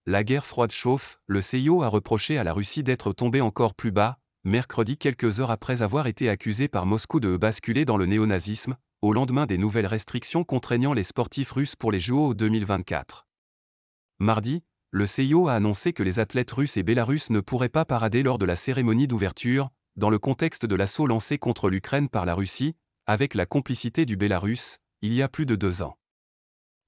La guerre froide chauffe, le CIO a reproché à la Russie d'être tombé encore plus bas, mercredi quelques heures après avoir été accusé par Moscou de basculer dans le néonazisme, au lendemain des nouvelles restrictions contraignant les sportifs russes pour les JO 2024. Mardi, le CIO a annoncé que les athlètes russes et bélarusses ne pourraient pas parader lors de la cérémonie d'ouverture, dans le contexte de l'assaut lancé contre l'Ukraine par la Russie, avec la complicité du Bélarus, il y a plus de 2 ans.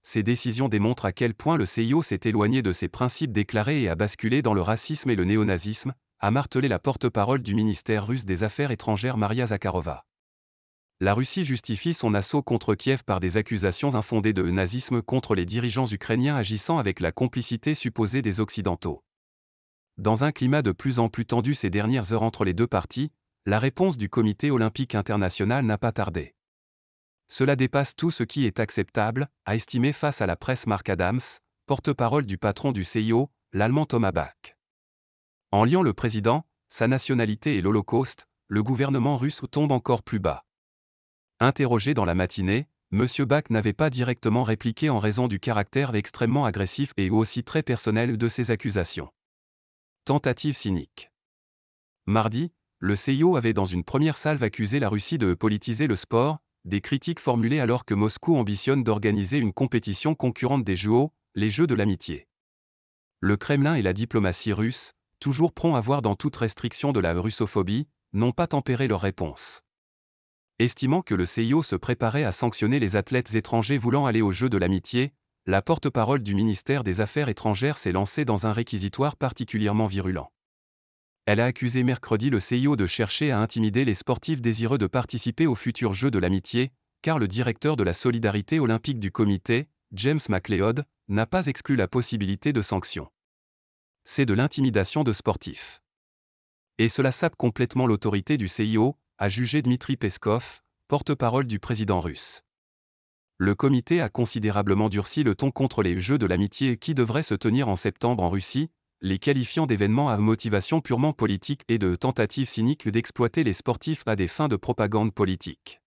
Ces décisions démontrent à quel point le CIO s'est éloigné de ses principes déclarés et a basculé dans le racisme et le néonazisme, a martelé la porte-parole du ministère russe des Affaires étrangères Maria Zakharova. La Russie justifie son assaut contre Kiev par des accusations infondées de nazisme contre les dirigeants ukrainiens agissant avec la complicité supposée des Occidentaux. Dans un climat de plus en plus tendu ces dernières heures entre les deux parties, la réponse du Comité olympique international n'a pas tardé. Cela dépasse tout ce qui est acceptable, a estimé face à la presse Mark Adams, porte-parole du patron du CIO, l'Allemand Thomas Bach. En liant le président, sa nationalité et l'Holocauste, le gouvernement russe tombe encore plus bas. Interrogé dans la matinée, M. Bach n'avait pas directement répliqué en raison du caractère extrêmement agressif et aussi très personnel de ces accusations. Tentative cynique. Mardi, le CIO avait dans une première salve accusé la Russie de politiser le sport, des critiques formulées alors que Moscou ambitionne d'organiser une compétition concurrente des JO, les Jeux de l'amitié. Le Kremlin et la diplomatie russe, toujours prompts à voir dans toute restriction de la russophobie, n'ont pas tempéré leur réponse. Estimant que le CIO se préparait à sanctionner les athlètes étrangers voulant aller aux Jeux de l'amitié, la porte-parole du ministère des Affaires étrangères s'est lancée dans un réquisitoire particulièrement virulent. Elle a accusé mercredi le CIO de chercher à intimider les sportifs désireux de participer aux futurs Jeux de l'amitié, car le directeur de la solidarité olympique du comité, James McLeod, n'a pas exclu la possibilité de sanctions. C'est de l'intimidation de sportifs. Et cela sape complètement l'autorité du CIO, a jugé Dmitri Peskov, porte-parole du président russe. Le comité a considérablement durci le ton contre les Jeux de l'amitié qui devraient se tenir en septembre en Russie, les qualifiant d'événements à motivation purement politique et de tentatives cyniques d'exploiter les sportifs à des fins de propagande politique.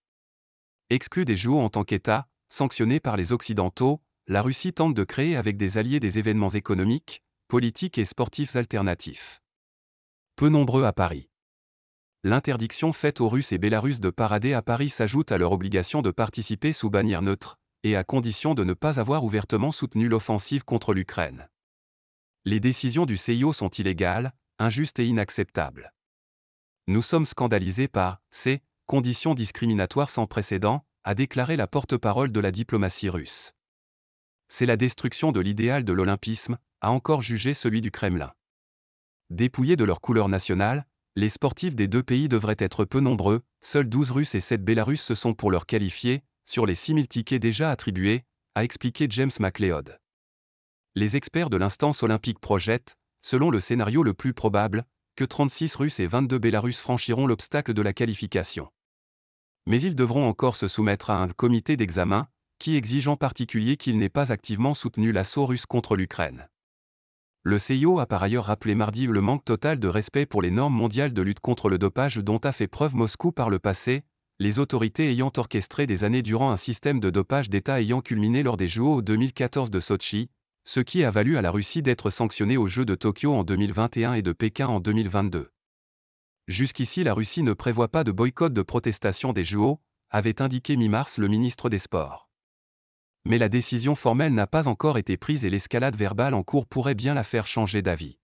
Exclue des JO en tant qu'État, sanctionnée par les Occidentaux, la Russie tente de créer avec des alliés des événements économiques, politiques et sportifs alternatifs. Peu nombreux à Paris. L'interdiction faite aux Russes et Bélarusses de parader à Paris s'ajoute à leur obligation de participer sous bannière neutre, et à condition de ne pas avoir ouvertement soutenu l'offensive contre l'Ukraine. Les décisions du CIO sont illégales, injustes et inacceptables. Nous sommes scandalisés par ces conditions discriminatoires sans précédent, a déclaré la porte-parole de la diplomatie russe. C'est la destruction de l'idéal de l'olympisme, a encore jugé celui du Kremlin. Dépouillés de leur couleur nationale, les sportifs des deux pays devraient être peu nombreux, seuls 12 Russes et 7 Bélarusses se sont pour leur qualifiés, sur les 6000 tickets déjà attribués, a expliqué James McLeod. Les experts de l'instance olympique projettent, selon le scénario le plus probable, que 36 Russes et 22 Bélarusses franchiront l'obstacle de la qualification. Mais ils devront encore se soumettre à un comité d'examen, qui exige en particulier qu'il n'ait pas activement soutenu l'assaut russe contre l'Ukraine. Le CIO a par ailleurs rappelé mardi le manque total de respect pour les normes mondiales de lutte contre le dopage dont a fait preuve Moscou par le passé, les autorités ayant orchestré des années durant un système de dopage d'État ayant culminé lors des JO 2014 de Sotchi, ce qui a valu à la Russie d'être sanctionnée aux Jeux de Tokyo en 2021 et de Pékin en 2022. Jusqu'ici la Russie ne prévoit pas de boycott de protestation des JO, avait indiqué mi-mars le ministre des Sports. Mais la décision formelle n'a pas encore été prise et l'escalade verbale en cours pourrait bien la faire changer d'avis.